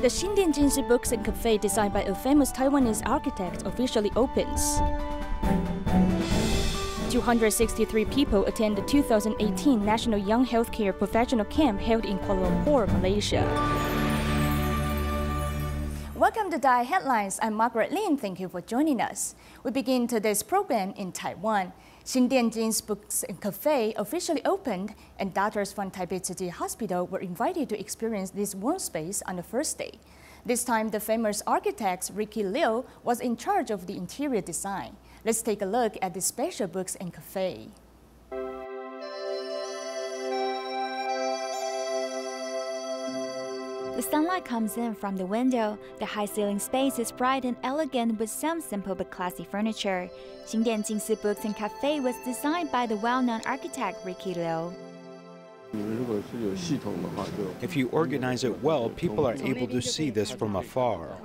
The Xindian Books and Cafe, designed by a famous Taiwanese architect, officially opens. 263 people attend the 2018 National Young Healthcare Professional Camp held in Kuala Lumpur, Malaysia. Welcome to DaAi Headlines. I'm Margaret Lin. Thank you for joining us. We begin today's program in Taiwan. Xindian Books and Cafe officially opened, and doctors from Taipei Tzu Chi Hospital were invited to experience this warm space on the first day. This time, the famous architect Ricky Liu was in charge of the interior design. Let's take a look at the special books and cafe. The sunlight comes in from the window. The high ceiling space is bright and elegant with some simple but classy furniture. Xindian Books and Cafe was designed by the well-known architect Ricky Liu. If you organize it well, people are able to see this from afar.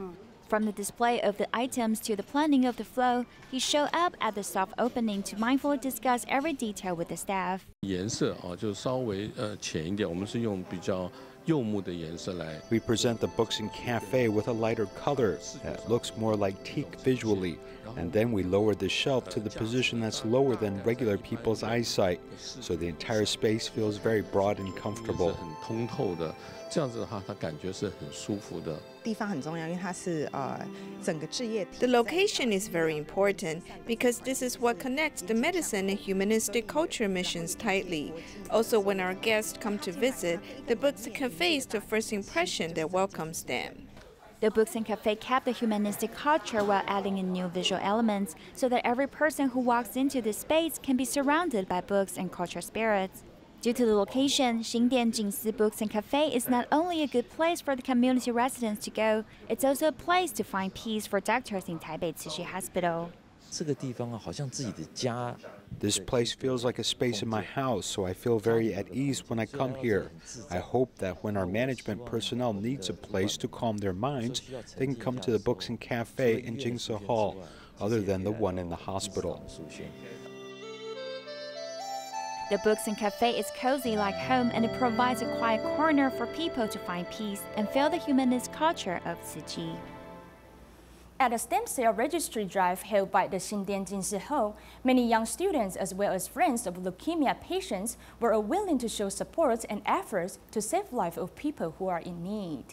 From the display of the items to the planning of the flow, he showed up at the soft opening to mindfully discuss every detail with the staff. We present the books and cafe with a lighter color that looks more like teak visually, and then we lower the shelf to the position that's lower than regular people's eyesight, so the entire space feels very broad and comfortable. The location is very important because this is what connects the medicine and humanistic culture missions tightly. Also, when our guests come to visit, the Books and Cafe is the first impression that welcomes them. The Books and Cafe kept the humanistic culture while adding in new visual elements so that every person who walks into this space can be surrounded by books and cultural spirits. Due to the location, Xindian Books and Cafe is not only a good place for the community residents to go, it's also a place to find peace for doctors in Taipei Tzu Chi Hospital. This place feels like a space in my house, so I feel very at ease when I come here. I hope that when our management personnel needs a place to calm their minds, they can come to the Books and Cafe in Jing Hall, other than the one in the hospital. The Books and Cafe is cozy like home, and it provides a quiet corner for people to find peace and feel the humanist culture of Tzu Chi. At a stem cell registry drive held by the Xindian Hall, many young students as well as friends of leukemia patients were willing to show support and efforts to save the life of people who are in need.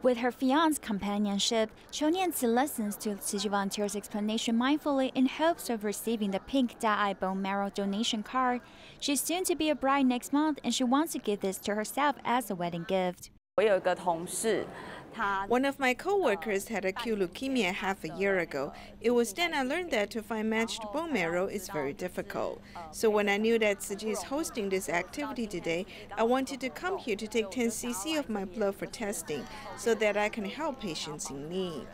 With her fiance's companionship, Chonian-Tzu listens to Tzu Chi volunteers' explanation mindfully in hopes of receiving the pink DaAi bone marrow donation card. She's soon to be a bride next month, and she wants to give this to herself as a wedding gift. One of my co-workers had acute leukemia half a year ago. It was then I learned that to find matched bone marrow is very difficult. So when I knew that Tzu Chi is hosting this activity today, I wanted to come here to take 10 cc of my blood for testing so that I can help patients in need.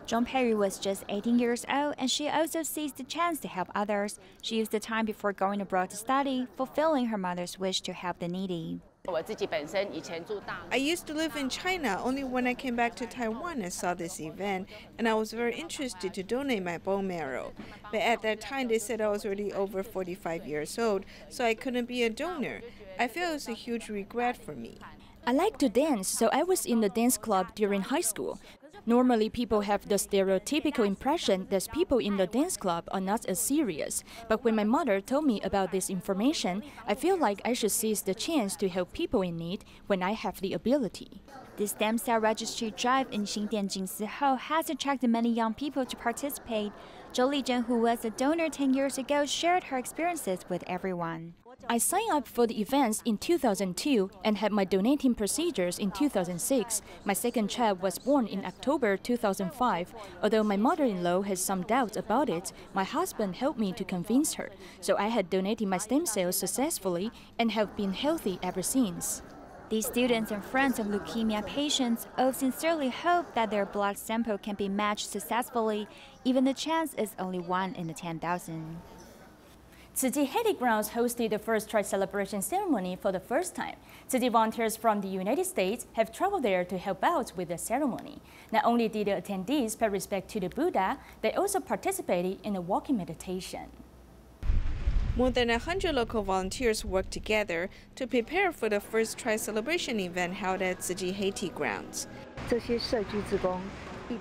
Zhong Pei was just 18 years old, and she also seized the chance to help others. She used the time before going abroad to study, fulfilling her mother's wish to help the needy. I used to live in China. Only when I came back to Taiwan I saw this event, and I was very interested to donate my bone marrow. But at that time they said I was already over 45 years old, so I couldn't be a donor. I feel it's a huge regret for me. I like to dance, so I was in the dance club during high school. Normally, people have the stereotypical impression that people in the dance club are not as serious. But when my mother told me about this information, I feel like I should seize the chance to help people in need when I have the ability. This stem cell registry drive in Xindian Hall has attracted many young people to participate. Zhou Lijun, who was a donor 10 years ago, shared her experiences with everyone. I signed up for the events in 2002 and had my donating procedures in 2006. My second child was born in October 2005. Although my mother-in-law has some doubts about it, my husband helped me to convince her. So I had donated my stem cells successfully and have been healthy ever since. These students and friends of leukemia patients all sincerely hope that their blood sample can be matched successfully. Even the chance is only 1 in 10,000. Tzu Chi Haiti Grounds hosted the first Tri celebration ceremony for the first time. Tzu Chi volunteers from the United States have traveled there to help out with the ceremony. Not only did the attendees pay respect to the Buddha, they also participated in a walking meditation. More than 100 local volunteers worked together to prepare for the first tri-celebration event held at Tzu Haiti grounds.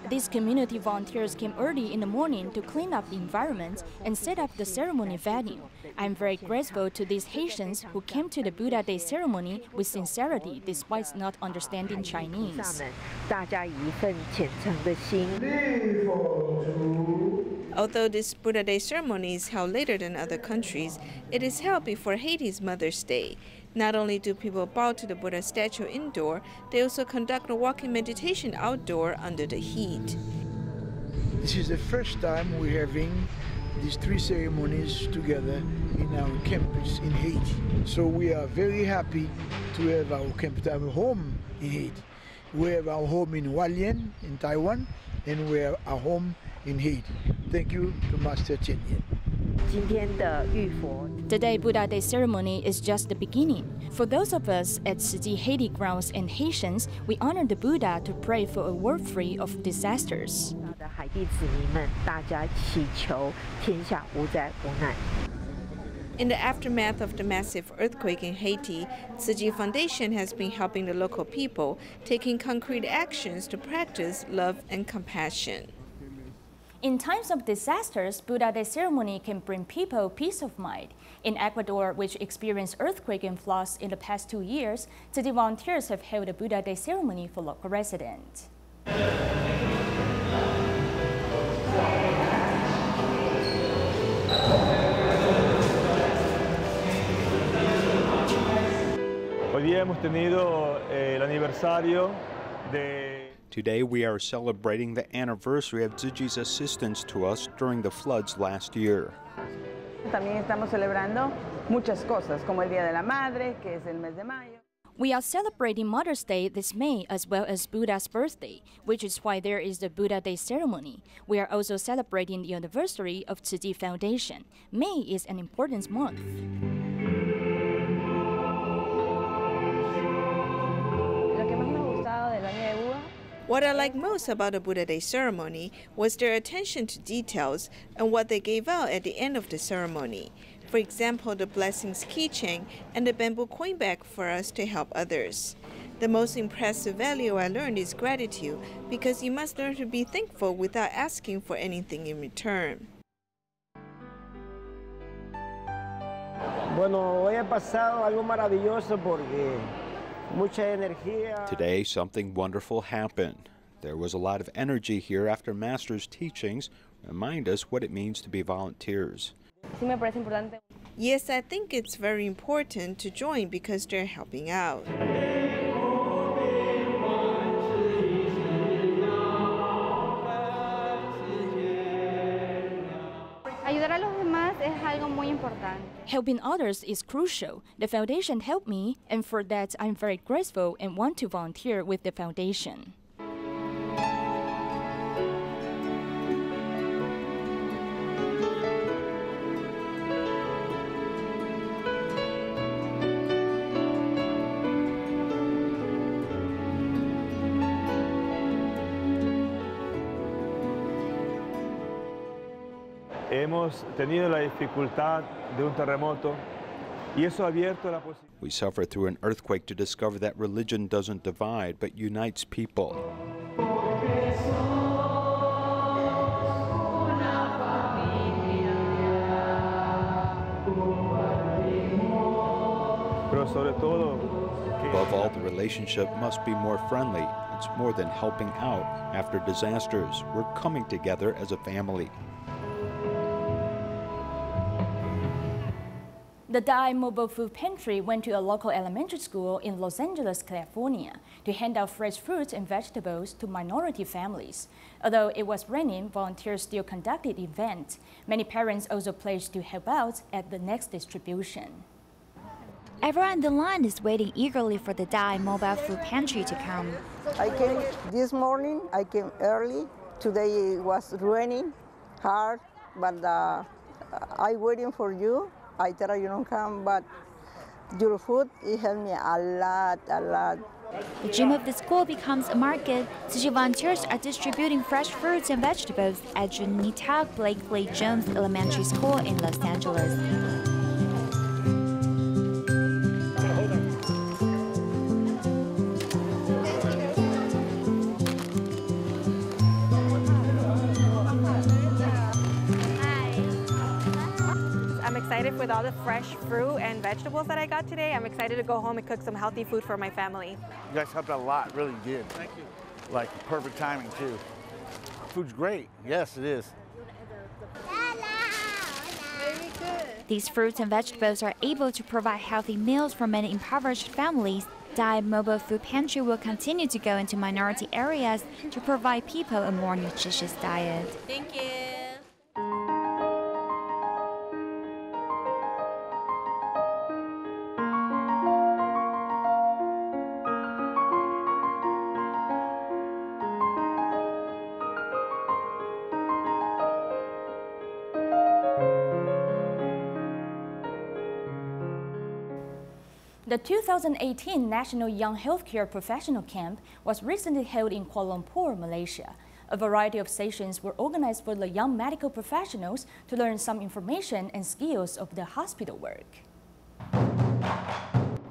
These community volunteers came early in the morning to clean up the environment and set up the ceremony venue. I'm very grateful to these Haitians who came to the Buddha Day ceremony with sincerity despite not understanding Chinese. Although this Buddha Day ceremony is held later than other countries, it is held before Haiti's Mother's Day. Not only do people bow to the Buddha statue indoor, they also conduct a walking meditation outdoor under the heat. This is the first time we're having these three ceremonies together in our campus in Haiti. So we are very happy to have our campus, our home in Haiti. We have our home in Hualien, in Taiwan, and we have our home in Haiti. Thank you to Master Xindian. Today, Buddha Day ceremony is just the beginning. For those of us at Tzu Haiti grounds and Haitians, we honor the Buddha to pray for a world free of disasters. In the aftermath of the massive earthquake in Haiti, Tzu Foundation has been helping the local people, taking concrete actions to practice love and compassion. In times of disasters, Buddha Day ceremony can bring people peace of mind. In Ecuador, which experienced earthquake and floods in the past 2 years, Tzu volunteers have held a Buddha Day ceremony for local residents. Hoy día hemos tenido el aniversario de. Today we are celebrating the anniversary of Tzu's assistance to us during the floods last year. También estamos celebrando muchas cosas, como el Día de la Madre, que es el mes de mayo. We are celebrating Mother's Day this May as well as Buddha's birthday, which is why there is the Buddha Day ceremony. We are also celebrating the anniversary of Tzu Foundation. May is an important month. What I like most about the Buddha Day ceremony was their attention to details and what they gave out at the end of the ceremony. For example, the blessings keychain and the bamboo coin bag for us to help others. The most impressive value I learned is gratitude, because you must learn to be thankful without asking for anything in return. Bueno, hoy ha pasado algo maravilloso porque mucha energía. Today, something wonderful happened. There was a lot of energy here after Master's teachings remind us what it means to be volunteers. Yes, I think it's very important to join because they're helping out. Ayudar a los demás es algo muy importante. Helping others is crucial. The foundation helped me, and for that I'm very grateful and want to volunteer with the foundation. Hemos tenido la dificultad de un terremoto y eso ha abierto la posibilidad. We suffer through an earthquake to discover that religion doesn't divide but unites people. Pero sobre todo, above all, the relationship must be more friendly. It's more than helping out after disasters. We're coming together as a family. The DaAi Mobile Food Pantry went to a local elementary school in Los Angeles, California, to hand out fresh fruits and vegetables to minority families. Although it was raining, volunteers still conducted the event. Many parents also pledged to help out at the next distribution. Everyone in the line is waiting eagerly for the DaAi Mobile Food Pantry to come. I came this morning, I came early. Today it was raining hard, but I waiting for you. I thought you don't come, but your food, it helped me a lot. The gym of the school becomes a market. Tzu volunteers are distributing fresh fruits and vegetables at Junita Blakely Jones Elementary School in Los Angeles. all the fresh fruit and vegetables that I got today. I'm excited to go home and cook some healthy food for my family. You guys helped out a lot, really did. Thank you. Like perfect timing too. Food's great. Yes, it is. Very good. These fruits and vegetables are able to provide healthy meals for many impoverished families. DaAi Mobile Food Pantry will continue to go into minority areas to provide people a more nutritious diet. Thank you. The 2018 National Young Healthcare Professional Camp was recently held in Kuala Lumpur, Malaysia. A variety of sessions were organized for the young medical professionals to learn some information and skills of their hospital work.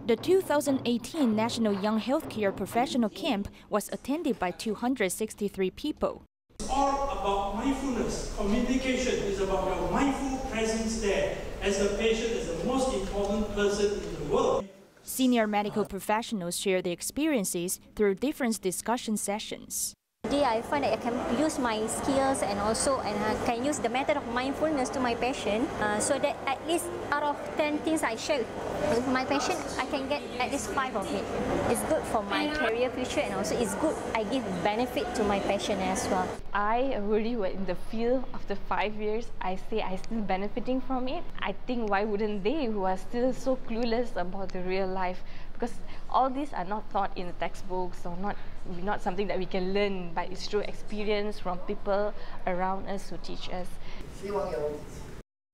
The 2018 National Young Healthcare Professional Camp was attended by 263 people. It's all about mindfulness. Communication is about your mindful presence there as the patient is the most important person in the world. Senior medical professionals share their experiences through different discussion sessions. I find that I can use my skills and I can use the method of mindfulness to my patient so that at least out of 10 things I share with my patient, I can get at least 5 of it. It's good for my career future and also it's good I give benefit to my patient as well. I already were in the field after 5 years. I say I still benefiting from it. I think why wouldn't they who are still so clueless about the real life? Because all these are not taught in the textbooks or not something that we can learn, but it's through experience from people around us who teach us.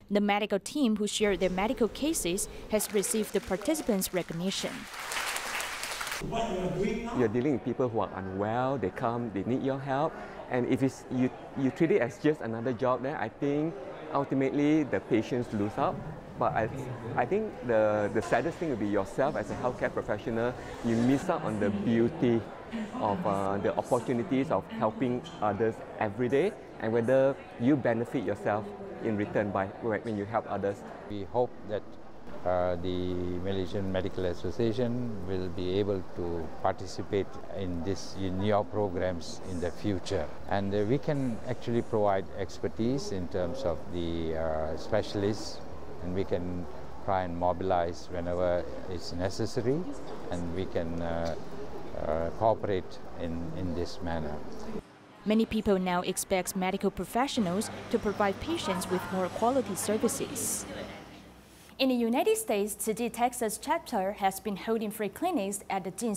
The medical team who shared their medical cases has received the participants' recognition. You're dealing with people who are unwell, they come, they need your help, and if you treat it as just another job, then I think ultimately the patients lose out. But I think the saddest thing would be yourself as a healthcare professional, you miss out on the beauty of the opportunities of helping others every day and whether you benefit yourself in return by when you help others. We hope that the Malaysian Medical Association will be able to participate in your programs in the future. And we can actually provide expertise in terms of the specialists, and we can try and mobilize whenever it's necessary, and we can cooperate in this manner. Many people now expect medical professionals to provide patients with more quality services. In the United States, Tzu Chi Texas chapter has been holding free clinics at the Jing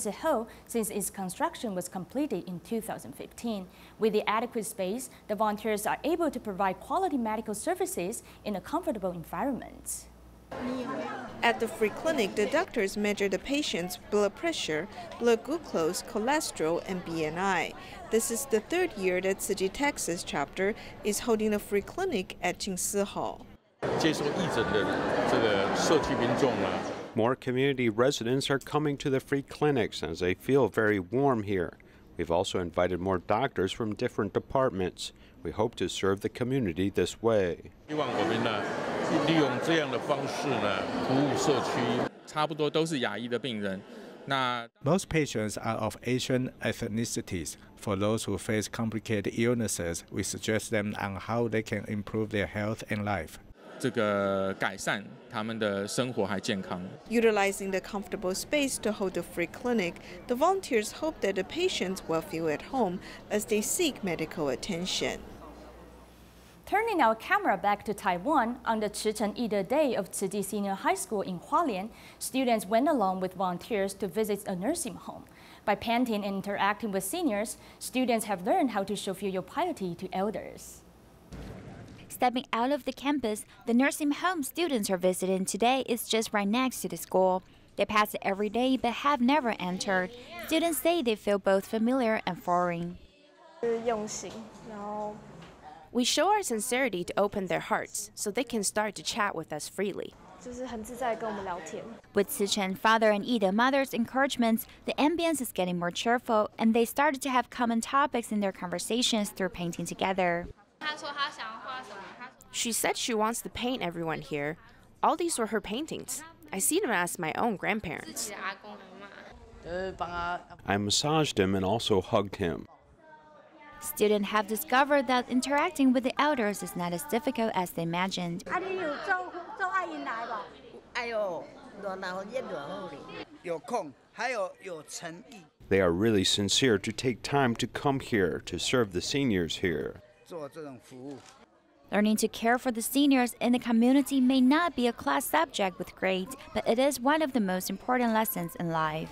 since its construction was completed in 2015. With the adequate space, the volunteers are able to provide quality medical services in a comfortable environment. At the free clinic, the doctors measure the patient's blood pressure, blood glucose, cholesterol, and BMI. This is the 3rd year that Tzu Chi Texas chapter is holding a free clinic at Jing. More community residents are coming to the free clinics as they feel very warm here. We've also invited more doctors from different departments. We hope to serve the community this way. Most patients are of Asian ethnicities. For those who face complicated illnesses, we suggest them on how they can improve their health and life. Utilizing the comfortable space to hold the free clinic, the volunteers hope that the patients will feel at home as they seek medical attention. Turning our camera back to Taiwan, on the Chichen-Ida Day of Tzu Chi Senior High School in Hualien, students went along with volunteers to visit a nursing home. By painting and interacting with seniors, students have learned how to show filial piety to elders. Stepping out of the campus, the nursing home students are visiting today is just right next to the school. They pass it every day but have never entered. Students say they feel both familiar and foreign. We show our sincerity to open their hearts so they can start to chat with us freely. With Sichen father and Ida mother's encouragements, the ambience is getting more cheerful and they started to have common topics in their conversations through painting together. She said she wants to paint everyone here. All these were her paintings. I see them as my own grandparents. I massaged him and also hugged him. Students have discovered that interacting with the elders is not as difficult as they imagined. They are really sincere to take time to come here to serve the seniors here. Learning to care for the seniors in the community may not be a class subject with grades, but it is one of the most important lessons in life.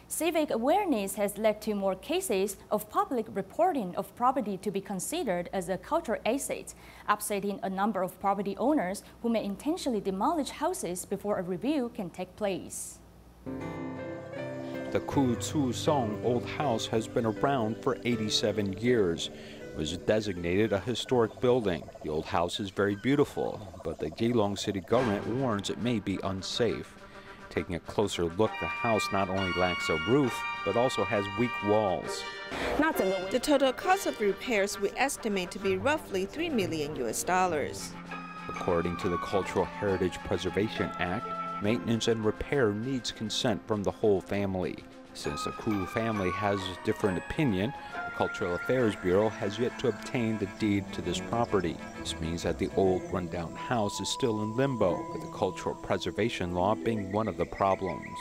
Civic awareness has led to more cases of public reporting of property to be considered as a cultural asset, upsetting a number of property owners who may intentionally demolish houses before a review can take place. The Ku Tsu Song Old House has been around for 87 years. It was designated a historic building. The old house is very beautiful, but the Geelong city government warns it may be unsafe. Taking a closer look, the house not only lacks a roof, but also has weak walls. The total cost of repairs we estimate to be roughly $3 million. According to the Cultural Heritage Preservation Act, maintenance and repair needs consent from the whole family. Since the Ku family has a different opinion, the Cultural Affairs Bureau has yet to obtain the deed to this property. This means that the old rundown house is still in limbo, with the cultural preservation law being one of the problems.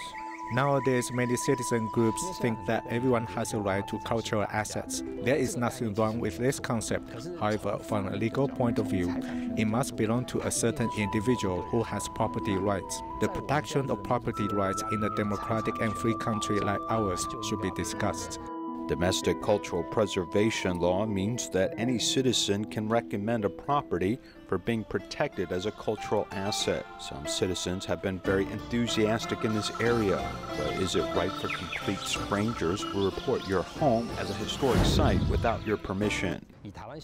Nowadays, many citizen groups think that everyone has a right to cultural assets. There is nothing wrong with this concept. However, from a legal point of view, it must belong to a certain individual who has property rights. The protection of property rights in a democratic and free country like ours should be discussed. Domestic cultural preservation law means that any citizen can recommend a property for being protected as a cultural asset. Some citizens have been very enthusiastic in this area, but is it right for complete strangers to report your home as a historic site without your permission?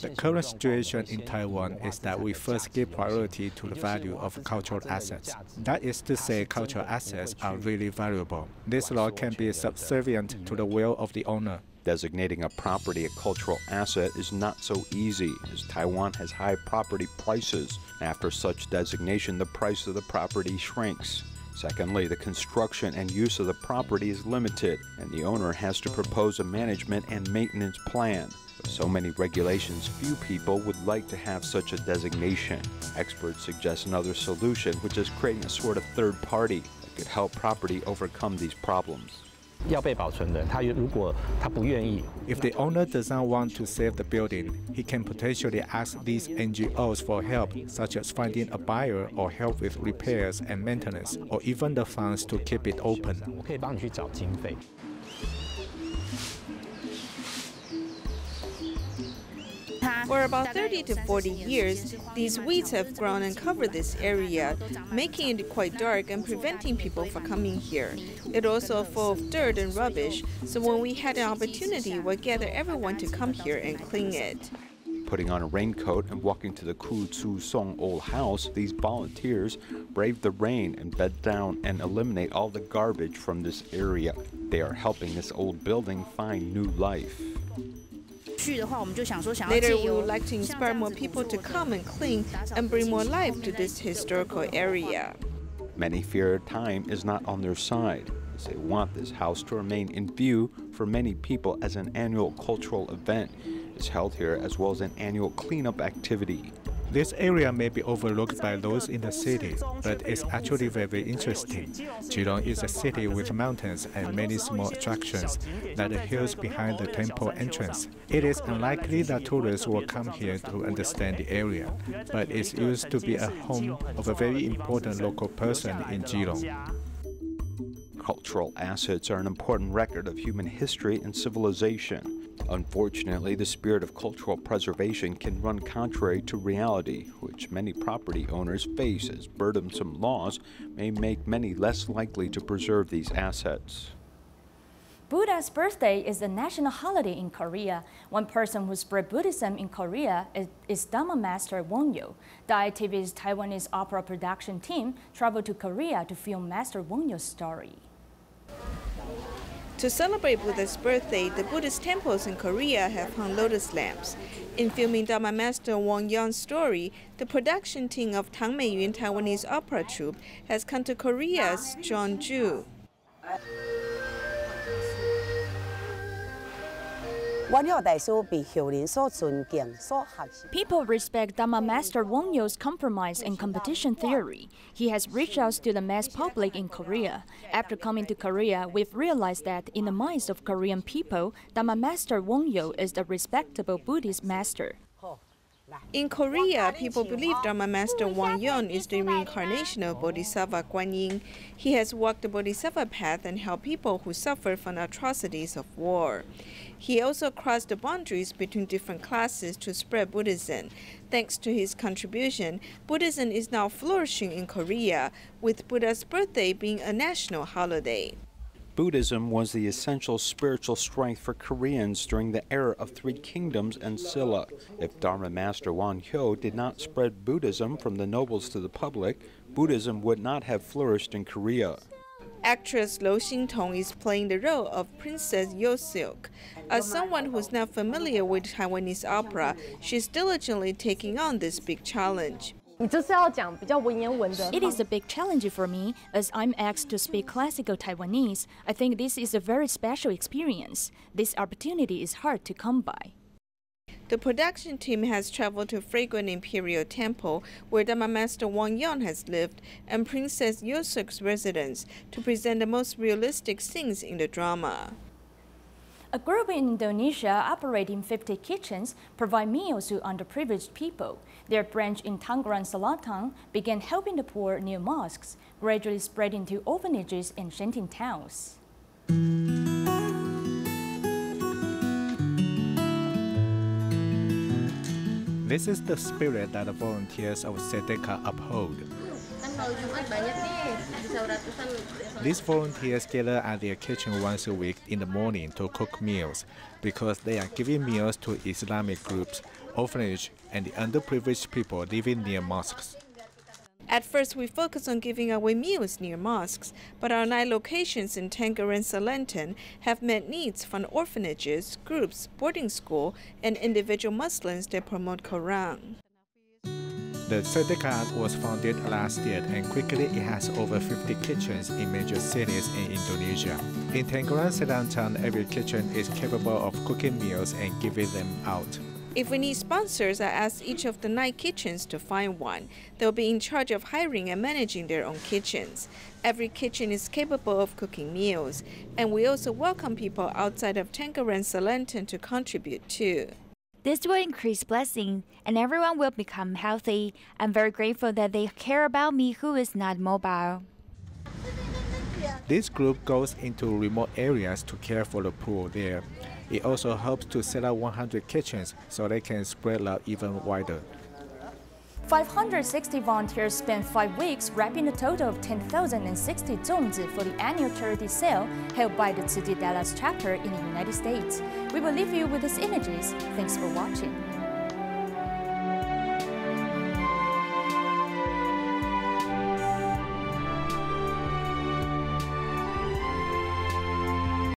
The current situation in Taiwan is that we first give priority to the value of cultural assets. That is to say, cultural assets are really valuable. This law can be subservient to the will of the owner. Designating a property a cultural asset is not so easy, as Taiwan has high property prices. After such designation, the price of the property shrinks. Secondly, the construction and use of the property is limited, and the owner has to propose a management and maintenance plan. With so many regulations, few people would like to have such a designation. Experts suggest another solution, which is creating a sort of third party that could help property overcome these problems. If the owner does not want to save the building, he can potentially ask these NGOs for help, such as finding a buyer or help with repairs and maintenance, or even the funds to keep it open. For about 30 to 40 years, these weeds have grown and covered this area, making it quite dark and preventing people from coming here. It also full of dirt and rubbish, so when we had an opportunity, we gathered everyone to come here and clean it. Putting on a raincoat and walking to the Ku Tsu Song Old House, these volunteers brave the rain and bed down and eliminate all the garbage from this area. They are helping this old building find new life. Later, we would like to inspire more people to come and clean and bring more life to this historical area. Many fear time is not on their side, as they want this house to remain in view for many people as an annual cultural event is held here, as well as an annual cleanup activity. This area may be overlooked by those in the city, but it's actually very interesting. Geelong is a city with mountains and many small attractions, like the hills behind the temple entrance. It is unlikely that tourists will come here to understand the area, but it used to be a home of a very important local person in Geelong. Cultural assets are an important record of human history and civilization. Unfortunately, the spirit of cultural preservation can run contrary to reality, which many property owners face, as burdensome laws may make many less likely to preserve these assets. Buddha's birthday is a national holiday in Korea. One person who spread Buddhism in Korea is Dhamma Master Wonyo. DaAi TV's Taiwanese opera production team traveled to Korea to film Master Wonyo's story. To celebrate Buddha's birthday, the Buddhist temples in Korea have hung lotus lamps. In filming Dharma Master Wang Yon's story, the production team of Tang Meiyun Taiwanese opera troupe has come to Korea's Jeonju. People respect Dharma Master Wang Yo's compromise and competition theory. He has reached out to the mass public in Korea. After coming to Korea, we've realized that in the minds of Korean people, Dharma Master Wang Yo is the respectable Buddhist master. In Korea, people believe Dharma Master Wang Yon is the reincarnation of Bodhisattva Guan Yin. He has walked the Bodhisattva path and helped people who suffer from atrocities of war. He also crossed the boundaries between different classes to spread Buddhism. Thanks to his contribution, Buddhism is now flourishing in Korea, with Buddha's birthday being a national holiday. Buddhism was the essential spiritual strength for Koreans during the era of Three Kingdoms and Silla. If Dharma Master Wang Hyo did not spread Buddhism from the nobles to the public, Buddhism would not have flourished in Korea. Actress Lo Xintong is playing the role of Princess Yo-seok. As someone who's not familiar with Taiwanese opera, she's diligently taking on this big challenge. It is a big challenge for me, as I'm asked to speak classical Taiwanese. I think this is a very special experience. This opportunity is hard to come by. The production team has traveled to Fragrant Imperial Temple, where Dharma Master Wang Yon has lived, and Princess Yo-seok's residence, to present the most realistic scenes in the drama. A group in Indonesia operating 50 kitchens provide meals to underprivileged people. Their branch in Tangerang Selatan began helping the poor near mosques, gradually spreading to orphanages and shanty towns. This is the spirit that the volunteers of Sedeka uphold. These volunteers gather at their kitchen once a week in the morning to cook meals because they are giving meals to Islamic groups, orphanage, and the underprivileged people living near mosques. At first, we focused on giving away meals near mosques, but our 9 locations in Tangerang Selatan have met needs from orphanages, groups, boarding school, and individual Muslims that promote Quran. The Sedeka was founded last year, and quickly it has over 50 kitchens in major cities in Indonesia. In Tangerang Selatan, every kitchen is capable of cooking meals and giving them out. If we need sponsors, I asked each of the 9 kitchens to find one. They'll be in charge of hiring and managing their own kitchens. Every kitchen is capable of cooking meals, and we also welcome people outside of Tangerang Selatan to contribute too. This will increase blessing, and everyone will become healthy. I'm very grateful that they care about me who is not mobile. This group goes into remote areas to care for the poor there. It also helps to set up 100 kitchens so they can spread love even wider. 560 volunteers spent 5 weeks wrapping a total of 10,060 zongzi for the annual charity sale held by the Tzu Chi Dallas chapter in the United States. We will leave you with these images. Thanks for watching.